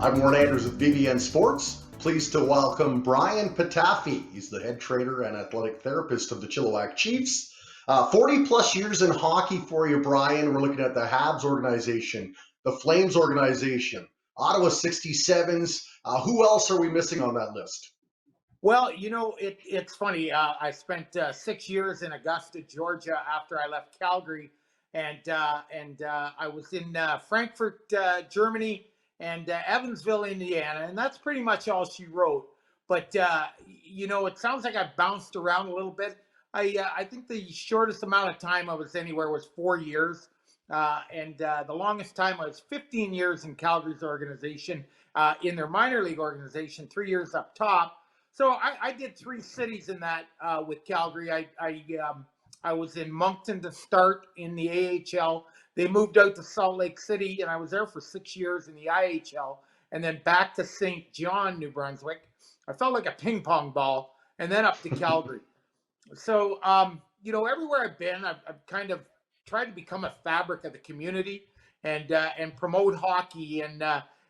I'm Warren Andrews with VBN Sports. Pleased to welcome Brian Patafie. He's the head trainer and athletic therapist of the Chilliwack Chiefs. 40 plus years in hockey for you, Brian. We're looking at the Habs organization, the Flames organization, Ottawa 67s. Who else are we missing on that list? Well, it's funny. I spent 6 years in Augusta, Georgia, after I left Calgary, and I was in Frankfurt, Germany, and Evansville, Indiana, and that's pretty much all she wrote. But it sounds like I bounced around a little bit. I think the shortest amount of time I was anywhere was 4 years, and the longest time I was 15 years in Calgary's organization, in their minor league organization, 3 years up top. So I did 3 cities in that with Calgary. I was in Moncton to start in the AHL. They moved out to Salt Lake City, and I was there for 6 years in the IHL, and then back to St. John, New Brunswick. I felt like a ping pong ball, and then up to Calgary. So, everywhere I've been, I've kind of tried to become a fabric of the community and promote hockey, and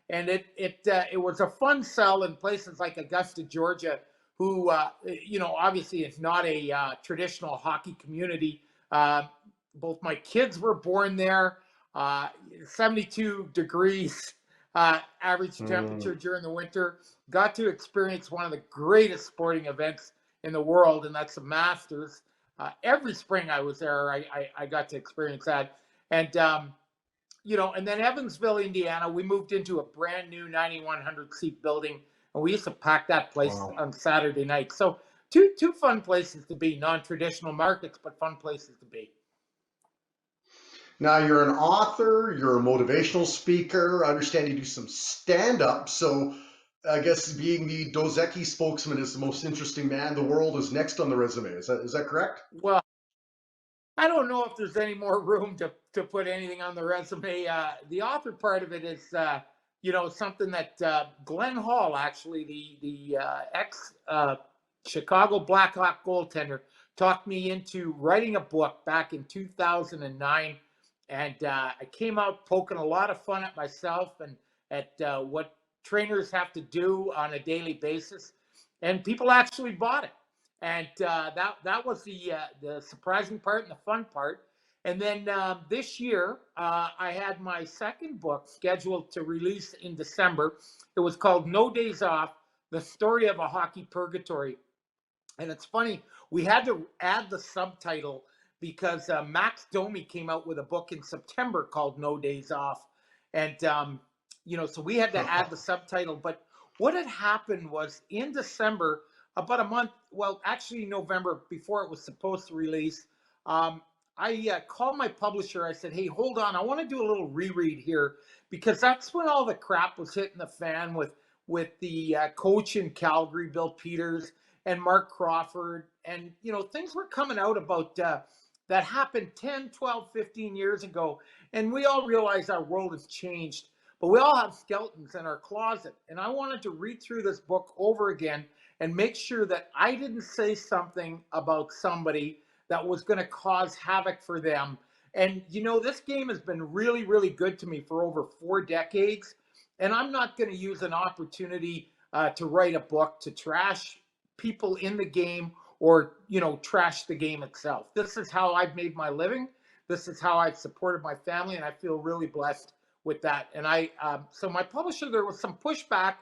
it was a fun sell in places like Augusta, Georgia, who obviously it's not a traditional hockey community. Both my kids were born there. 72 degrees average temperature during the winter. Got to experience one of the greatest sporting events in the world, and that's the Masters. Every spring I was there, I got to experience that. And and then Evansville, Indiana, we moved into a brand new 9,100 seat building, and we used to pack that place on Saturday night. So two fun places to be, non-traditional markets, but fun places to be. Now, you're an author, you're a motivational speaker. I understand you do some stand-up. So I guess being the Dos Equis spokesman is the most interesting man in the world is next on the resume. Is that correct? Well, I don't know if there's any more room to put anything on the resume. The author part of it is, something that Glenn Hall, actually, the ex Chicago Blackhawk goaltender, talked me into writing a book back in 2009. And I came out poking a lot of fun at myself and at what trainers have to do on a daily basis. And people actually bought it. And that was the surprising part and the fun part. And then this year, I had my second book scheduled to release in December. It was called No Days Off, The Story of a Hockey Purgatory. And it's funny, we had to add the subtitle because Max Domi came out with a book in September called No Days Off. And, so we had to add the subtitle. But what had happened was in December, about a month, well, actually November, before it was supposed to release, I called my publisher. I said, hey, hold on. I want to do a little reread here because that's when all the crap was hitting the fan with the coach in Calgary, Bill Peters, and Mark Crawford. And, things were coming out about that happened 10, 12, 15 years ago. And we all realize our world has changed, but we all have skeletons in our closet. And I wanted to read through this book over again and make sure that I didn't say something about somebody that was going to cause havoc for them. And, this game has been really, really good to me for over 4 decades. And I'm not going to use an opportunity to write a book to trash people in the game or, trash the game itself. This is how I've made my living. This is how I've supported my family, and I feel really blessed with that. And so my publisher, there was some pushback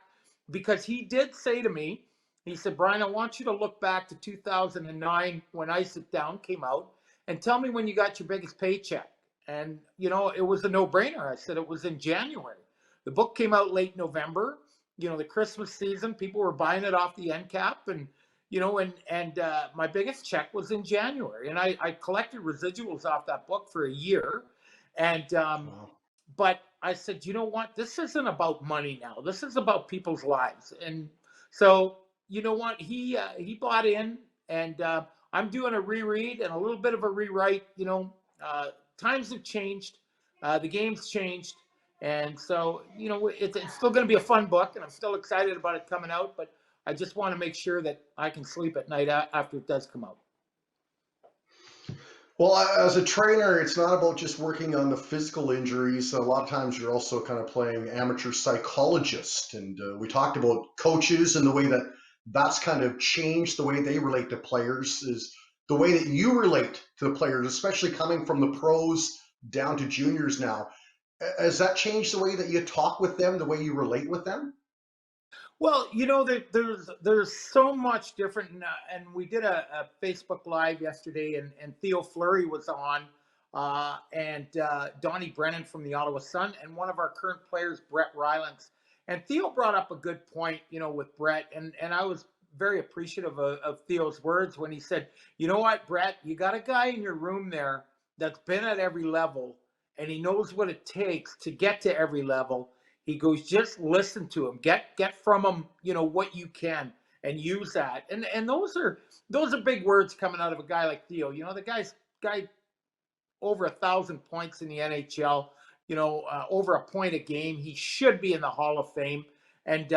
because he did say to me, he said, Brian, I want you to look back to 2009 when Ice It Down came out and tell me when you got your biggest paycheck. And, it was a no-brainer. I said it was in January. The book came out late November, the Christmas season. People were buying it off the end cap. And, my biggest check was in January. And I collected residuals off that book for a year. And, but I said, you know what? This isn't about money now. This is about people's lives. And so, you know what? He bought in, and I'm doing a reread and a little bit of a rewrite. Times have changed, the game's changed, and so it's still going to be a fun book, and I'm still excited about it coming out. But I just want to make sure that I can sleep at night after it does come out. Well, as a trainer, it's not about just working on the physical injuries. A lot of times you're also kind of playing amateur psychologist. And we talked about coaches and the way that that's kind of changed the way they relate to players is the way that you relate to the players, especially coming from the pros down to juniors now. Has that changed the way that you talk with them, the way you relate with them? Well, there's so much different, and we did a Facebook Live yesterday, and Theo Fleury was on, and Donnie Brennan from the Ottawa Sun, and one of our current players, Brett Rylance. And Theo brought up a good point, with Brett, and I was very appreciative of Theo's words when he said, "You know what, Brett, you got a guy in your room there that's been at every level, and he knows what it takes to get to every level." He goes, just listen to him, get from him, what you can, and use that. And those are big words coming out of a guy like Theo. The guy over 1,000 points in the NHL. Over a point a game. He should be in the Hall of Fame. And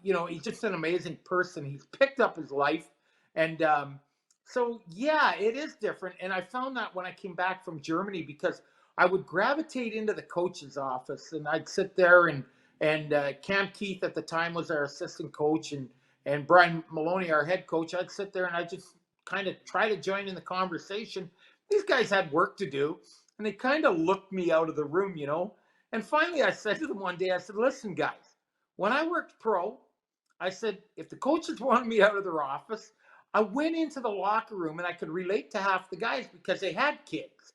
he's just an amazing person. He's picked up his life, and so yeah, it is different. And I found that when I came back from Germany, because I would gravitate into the coach's office, and I'd sit there, and Cam Keith at the time was our assistant coach, and Brian Maloney, our head coach. I'd sit there and I just kind of try to join in the conversation. These guys had work to do, and they kind of looked me out of the room. And finally, I said to them one day, I said, "Listen, guys, when I worked pro, I said, if the coaches wanted me out of their office, I went into the locker room and I could relate to half the guys because they had kids.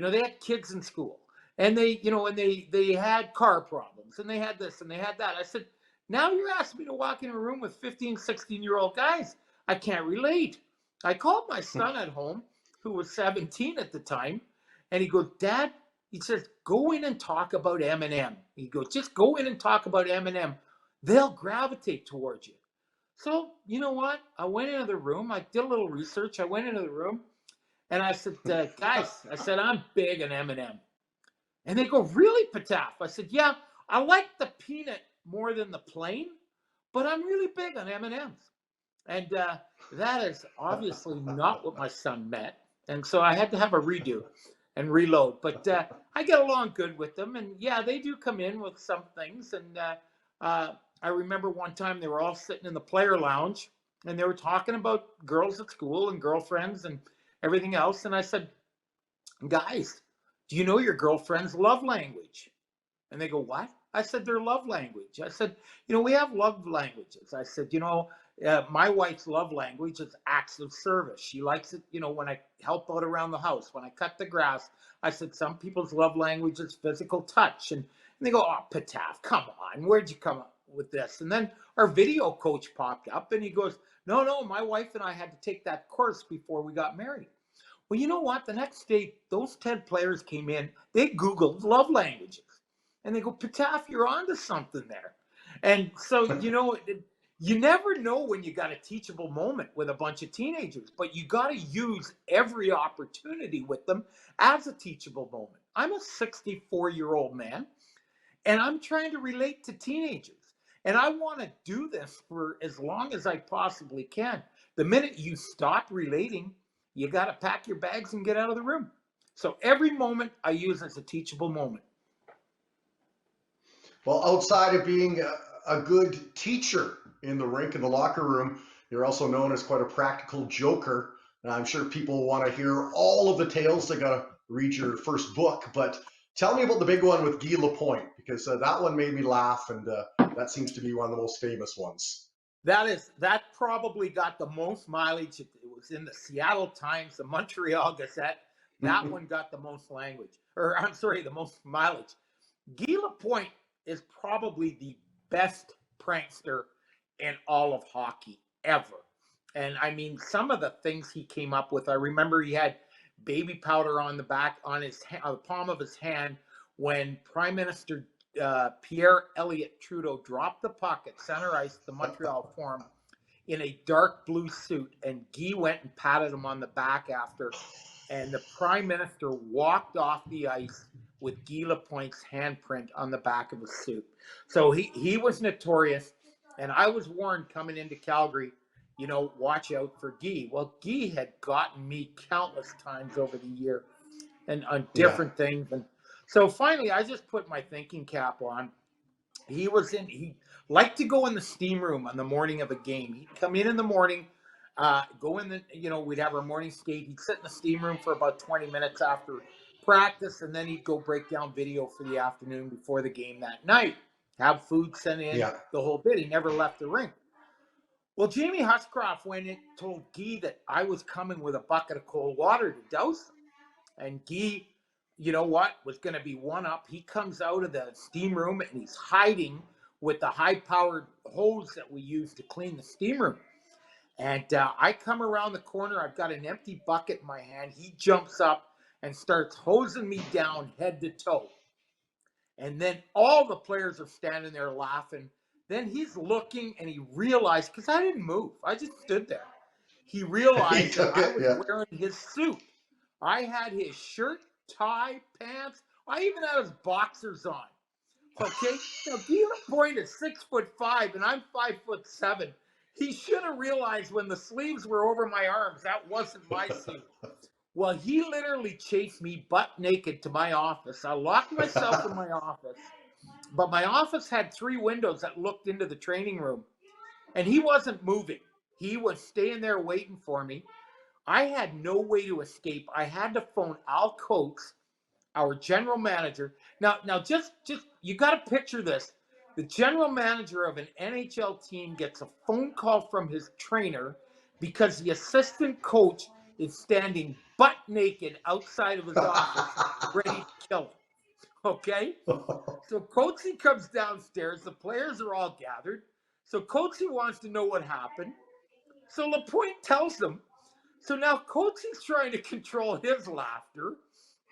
They had kids in school, and they had car problems, and they had this and they had that." I said, "Now you're asking me to walk in a room with 15, 16-year-old guys. I can't relate." I called my son at home, who was 17 at the time, and he goes, "Dad," he says, "go in and talk about Eminem." He goes, "Just go in and talk about Eminem. They'll gravitate towards you." So, you know what? I went into the room. I did a little research. I went into the room, and I said, "Guys," I said, "I'm big on Eminem." And they go, "Really, Pataf?" I said, "Yeah, I like the peanut more than the plain, but I'm really big on M&Ms." And that is obviously not what my son meant. And so I had to have a redo and reload. But I get along good with them. And yeah, they do come in with some things. And I remember one time they were all sitting in the player lounge, and they were talking about girls at school and girlfriends and everything else. And I said, "Guys, do you know your girlfriend's love language?" And they go, "What?" I said, "Their love language." I said, "We have love languages." I said, my wife's love language is acts of service. She likes it, when I help out around the house, when I cut the grass." I said, "Some people's love language is physical touch." And they go, "Oh, Pataf, come on. Where'd you come up with this?" And then our video coach popped up, and he goes, "No, no, my wife and I had to take that course before we got married." Well, you know what? The next day, those 10 players came in. They Googled love languages. And they go, "Pataf, you're onto something there." And so, you never know when you got a teachable moment with a bunch of teenagers, but you got to use every opportunity with them as a teachable moment. I'm a 64-year-old man, and I'm trying to relate to teenagers. And I want to do this for as long as I possibly can. The minute you stop relating, you got to pack your bags and get out of the room. So every moment I use as a teachable moment. Well, outside of being a good teacher in the rink, in the locker room, you're also known as quite a practical joker. And I'm sure people want to hear all of the tales. They got to read your first book. But tell me about the big one with Guy Lapointe, because that one made me laugh, and that seems to be one of the most famous ones. That probably got the most mileage. It was in the Seattle Times, the Montreal Gazette. That one got the most language, or I'm sorry, the most mileage. Guy Lapointe is probably the best prankster in all of hockey ever. And I mean, some of the things he came up with. I remember he had baby powder on the back on the palm of his hand when Prime Minister Pierre Elliott Trudeau dropped the puck at center ice at the Montreal Forum in a dark blue suit, and Guy went and patted him on the back after, and the Prime Minister walked off the ice with Guy Lapointe's handprint on the back of his suit. So he was notorious, and I was warned coming into Calgary, watch out for Guy. Well, Guy had gotten me countless times over the year and on Yeah. different things. And so finally, I just put my thinking cap on. He liked to go in the steam room on the morning of a game. He'd come in the morning, go in we'd have our morning skate. He'd sit in the steam room for about 20 minutes after practice, and then he'd go break down video for the afternoon before the game that night. Have food sent in, Yeah. the whole bit. He never left the rink. Well, Jamie Huscroft went and told Guy that I was coming with a bucket of cold water to douse him. And Guy, was going to be one up. He comes out of the steam room and he's hiding with the high-powered hose that we use to clean the steam room. And I come around the corner. I've got an empty bucket in my hand. He jumps up and starts hosing me down head to toe. And then all the players are standing there laughing. Then he's looking and he realized, because I didn't move, I just stood there. He realized that I was wearing his suit. I had his shirt, tie, pants. I even had his boxers on. Okay? Now, Guy Lapointe is 6'5", and I'm 5'7". He should have realized when the sleeves were over my arms, that wasn't my suit. Well, he literally chased me butt naked to my office. I locked myself in my office, but my office had 3 windows that looked into the training room, and he wasn't moving. He was staying there waiting for me. I had no way to escape. I had to phone Al Coates, our general manager. Now, just you got to picture this. The general manager of an NHL team gets a phone call from his trainer because the assistant coach is standing butt naked outside of his office, ready to kill him. Okay? So Coatsy comes downstairs. The players are all gathered. So Coatsy wants to know what happened. So Lapointe tells them. So now Coatsy's trying to control his laughter.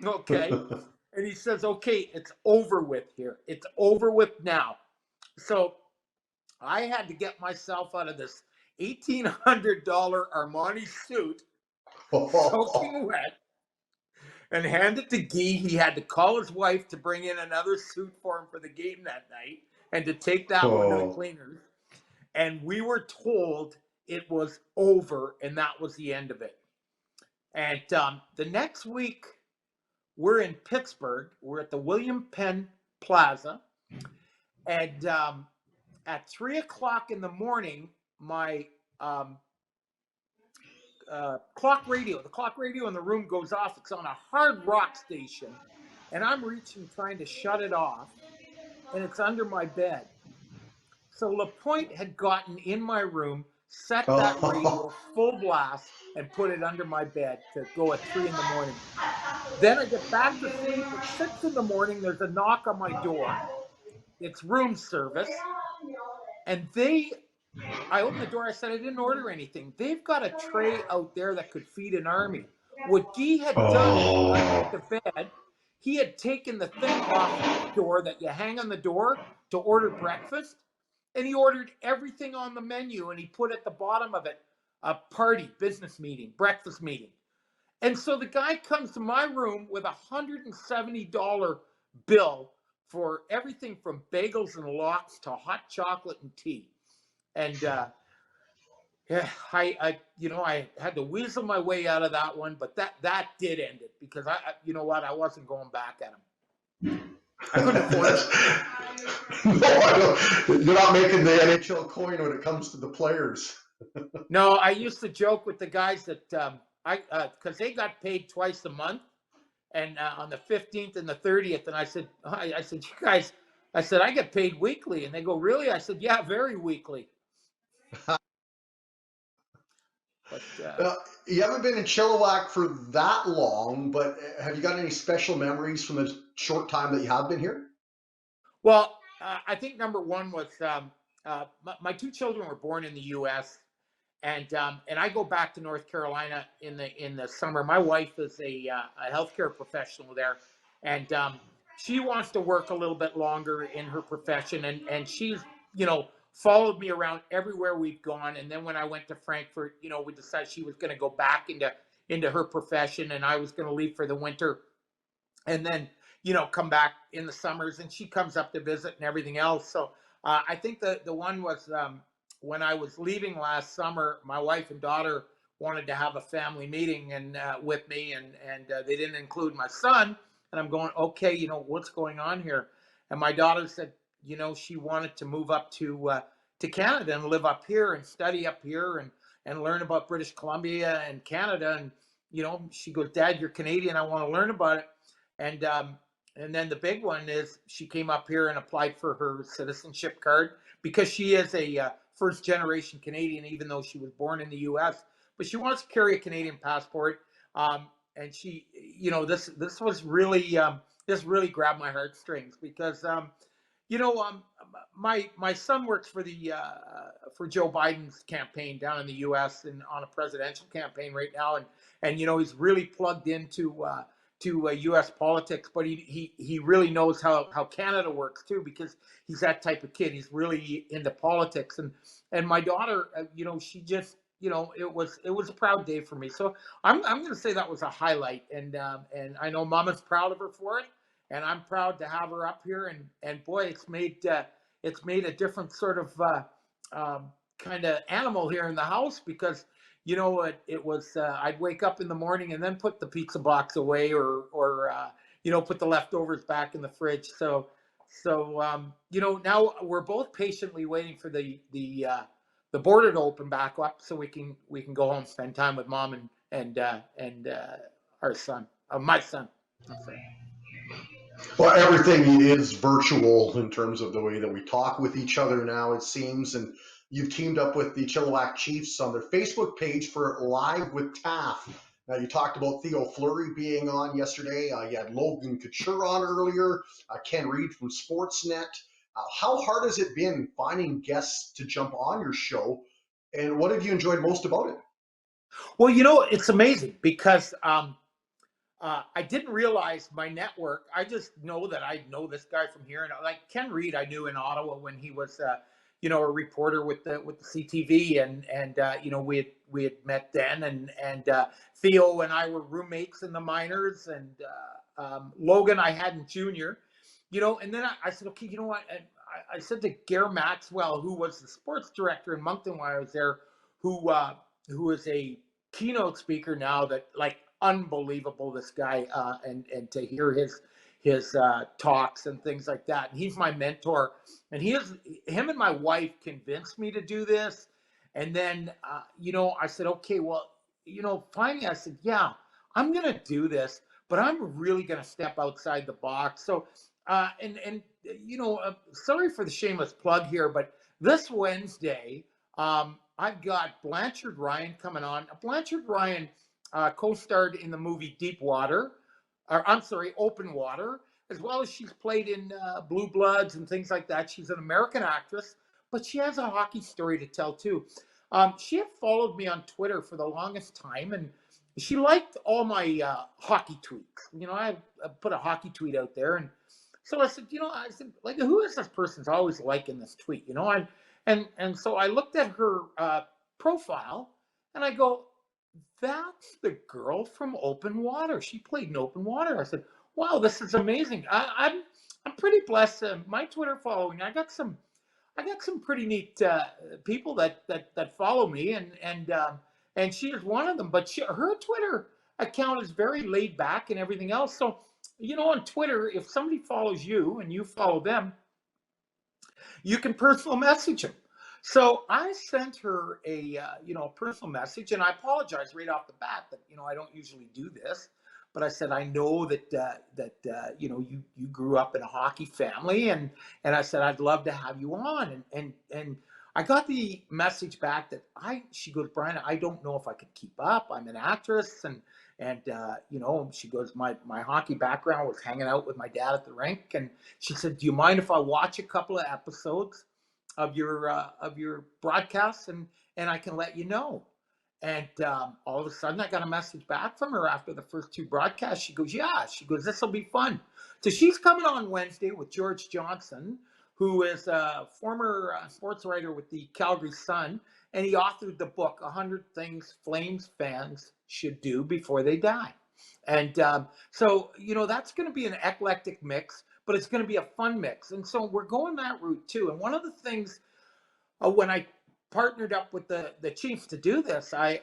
Okay? And he says, okay, it's over with here. It's over with now. So I had to get myself out of this $1,800 Armani suit, soaking wet, and hand it to Guy. He had to call his wife to bring in another suit for him for the game that night and to take that one to the cleaners. And we were told it was over, and that was the end of it. And the next week, we're in Pittsburgh. We're at the William Penn Plaza. And at 3 o'clock in the morning, my the clock radio in the room goes off. It's on a hard rock station. And I'm reaching, trying to shut it off. And it's under my bed. So Lapointe had gotten in my room, set that radio full blast, and put it under my bed to go at 3 in the morning. Then I get back to sleep. At 6 in the morning, there's a knock on my door. It's room service. And I opened the door. I said, I didn't order anything. They've got a tray out there that could feed an army. What Guy had done is underneath the bed, he had taken the thing off the door that you hang on the door to order breakfast. And he ordered everything on the menu, and he put at the bottom of it a party, business meeting, breakfast meeting. And so the guy comes to my room with $170 bill for everything from bagels and lox to hot chocolate and tea. And I had to weasel my way out of that one, but that did end it because I wasn't going back at him. I couldn't afford it. No, you're not making the NHL coin when it comes to the players. No, I used to joke with the guys that because they got paid twice a month, and on the 15th and the 30th, and I said, you guys, I get paid weekly, and they go, really? I said, yeah, very weekly. But, you haven't been in Chilliwack for that long, but have you got any special memories from the short time that you have been here? Well, I think number one was my 2 children were born in the U.S. And I go back to North Carolina in the summer. My wife is a healthcare professional there, and she wants to work a little bit longer in her profession, and she's followed me around everywhere we've gone. And then when I went to Frankfurt, we decided she was going to go back into her profession, and I was going to leave for the winter, and then come back in the summers. And she comes up to visit and everything else. So I think the one was when I was leaving last summer, my wife and daughter wanted to have a family meeting and with me, and they didn't include my son. And I'm going, okay, you know, what's going on here? And my daughter said, you know, she wanted to move up to Canada and live up here and study up here and learn about British Columbia and Canada. And you know, she goes, Dad, you're Canadian. I want to learn about it. And then the big one is she came up here and applied for her citizenship card because she is a first generation Canadian, even though she was born in the U.S. But she wants to carry a Canadian passport. And she, you know, this was really this really grabbed my heartstrings because you know, my son works for Joe Biden's campaign down in the U.S. and on a presidential campaign right now, and you know he's really plugged into U.S. politics, but he really knows how Canada works too because he's that type of kid. He's really into politics, and my daughter, you know, she just, you know, it was a proud day for me. So I'm going to say that was a highlight, and I know Mama's proud of her for it. And I'm proud to have her up here. And boy, it's made a different sort of kind of animal here in the house because you know it was I'd wake up in the morning and then put the pizza box away or you know, put the leftovers back in the fridge. So you know, now we're both patiently waiting for the border to open back up so we can go home, spend time with Mom and our son, my son. Well, everything is virtual in terms of the way that we talk with each other now, it seems. And you've teamed up with the Chilliwack Chiefs on their Facebook page for Live with Taff. Now, you talked about Theo Fleury being on yesterday. You had Logan Couture on earlier, Ken Reed from Sportsnet. How hard has it been finding guests to jump on your show? And what have you enjoyed most about it? Well, you know, it's amazing because I didn't realize my network. I just know that I know this guy from here, and like Ken Reed, I knew in Ottawa when he was, you know, a reporter with the CTV, and you know, we had met then, and Theo and I were roommates in the minors, and Logan I had in junior, you know, and then I said, okay, you know what, and I said to Gare Maxwell, who was the sports director in Moncton while I was there, who is a keynote speaker now, that like unbelievable, this guy, and to hear his talks and things like that, and he's my mentor, and him and my wife convinced me to do this. And then you know, I said, okay, well, you know, finally I said, yeah, I'm gonna do this, but I'm really gonna step outside the box. So and you know, sorry for the shameless plug here, but this Wednesday I've got Blanchard Ryan coming on. Blanchard Ryan co-starred in the movie Deep Water, or I'm sorry, Open Water, as well as she's played in Blue Bloods and things like that. She's an American actress, but she has a hockey story to tell too. She had followed me on Twitter for the longest time, and she liked all my hockey tweets. You know, I put a hockey tweet out there, and so I said, you know, I said, like, who is this person's always liking this tweet? You know, and so I looked at her profile, and I go, that's the girl from Open Water. She played in Open Water. I said, wow, this is amazing. I'm pretty blessed. My Twitter following, I got some pretty neat people that follow me, and she is one of them. But her Twitter account is very laid back and everything else. So, you know, on Twitter, if somebody follows you and you follow them, you can personal message them. So I sent her a you know, a personal message, and I apologize right off the bat that, you know, I don't usually do this, but I said, I know that you know, you grew up in a hockey family, and I said, I'd love to have you on, and I got the message back that she goes, Brian, I don't know if I could keep up. I'm an actress, and you know, she goes, my hockey background was hanging out with my dad at the rink, and she said, do you mind if I watch a couple of episodes of your broadcasts, and I can let you know? And all of a sudden, I got a message back from her after the first two broadcasts. She goes, yeah. She goes, this will be fun. So she's coming on Wednesday with George Johnson, who is a former sports writer with the Calgary Sun, and he authored the book 100 Things Flames Fans Should Do Before They Die. And so, you know, that's going to be an eclectic mix, but it's going to be a fun mix. And so we're going that route too. And one of the things when I partnered up with the Chiefs to do this, I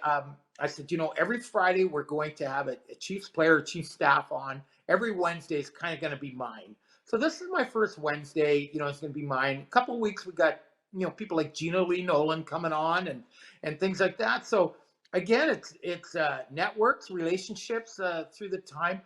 said, every Friday we're going to have a Chiefs player, Chiefs staff on. Every Wednesday is kind of going to be mine. So this is my first Wednesday. It's going to be mine. A couple of weeks we got people like Gina Lee Nolan coming on and things like that. So again, it's networks, relationships through the time.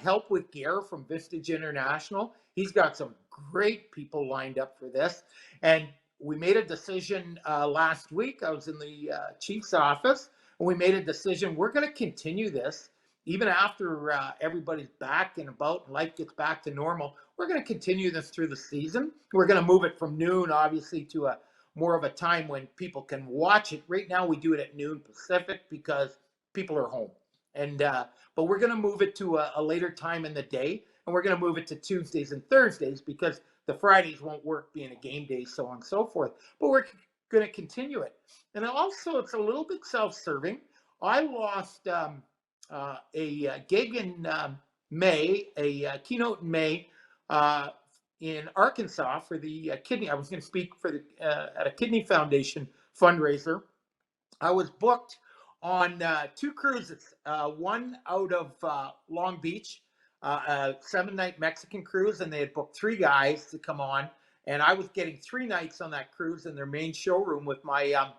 Help with Gare from Vistage International. He's got some great people lined up for this. And we made a decision last week. I was in the Chiefs office, and we made a decision. We're going to continue this even after everybody's back and about and life gets back to normal. We're going to continue this through the season. We're going to move it from noon, obviously, to a more of a time when people can watch it. Right now, we do it at noon Pacific because people are home. And but we're going to move it to a later time in the day, and we're going to move it to Tuesdays and Thursdays because the Fridays won't work being a game day, so on and so forth. But we're going to continue it. And also, it's a little bit self-serving. I lost a gig in May, a keynote in May in Arkansas for the kidney. I was going to speak for the at a kidney foundation fundraiser. I was booked on 2 cruises, one out of Long Beach, a 7-night Mexican cruise, and they had booked 3 guys to come on, and I was getting 3 nights on that cruise in their main showroom with my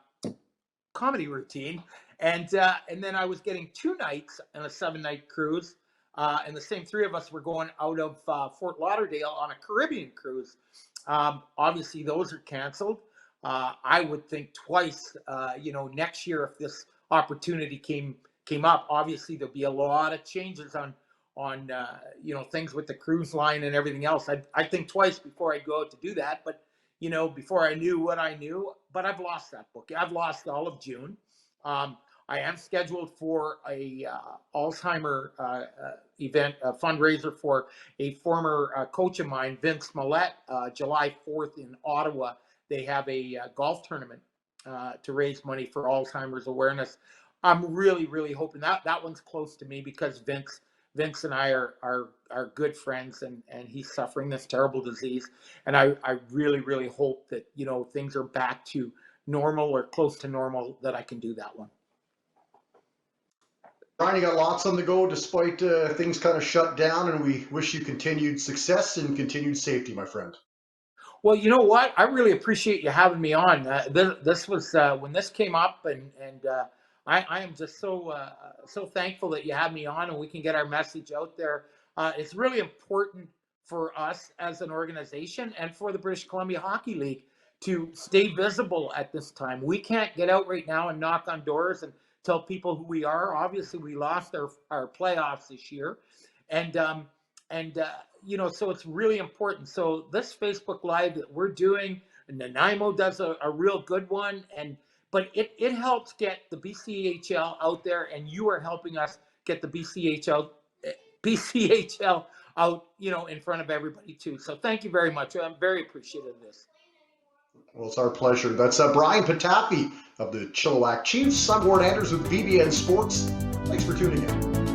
comedy routine, and then I was getting 2 nights on a 7-night cruise, and the same 3 of us were going out of Fort Lauderdale on a Caribbean cruise. Obviously, those are canceled. I would think twice, next year if this opportunity came up. Obviously, there'll be a lot of changes on things with the cruise line and everything else. I'd think twice before I go out to do that. But before I knew what I knew, but I've lost that book. I've lost all of June. I am scheduled for a Alzheimer event, a fundraiser for a former coach of mine, Vince Millette, July 4th in Ottawa. They have a golf tournament to raise money for Alzheimer's awareness. I'm really, really hoping that one's close to me because Vince and I are good friends, and he's suffering this terrible disease. And I really, really hope that, things are back to normal or close to normal, that I can do that one. Brian, you got lots on the go despite things kind of shut down, and we wish you continued success and continued safety, my friend. Well, you know what? I really appreciate you having me on. This was when this came up, and I am just so thankful that you had me on, and we can get our message out there. It's really important for us as an organization and for the British Columbia Hockey League to stay visible at this time. We can't get out right now and knock on doors and tell people who we are. Obviously, we lost our playoffs this year, and so it's really important. So this Facebook Live that we're doing, and Nanaimo does a real good one, but it helps get the BCHL out there, and you are helping us get the BCHL out, in front of everybody too. So thank you very much. I'm very appreciative of this. Well, it's our pleasure. That's Brian Patafie of the Chilliwack Chiefs. I'm Gordon Anders with VBN Sports. Thanks for tuning in.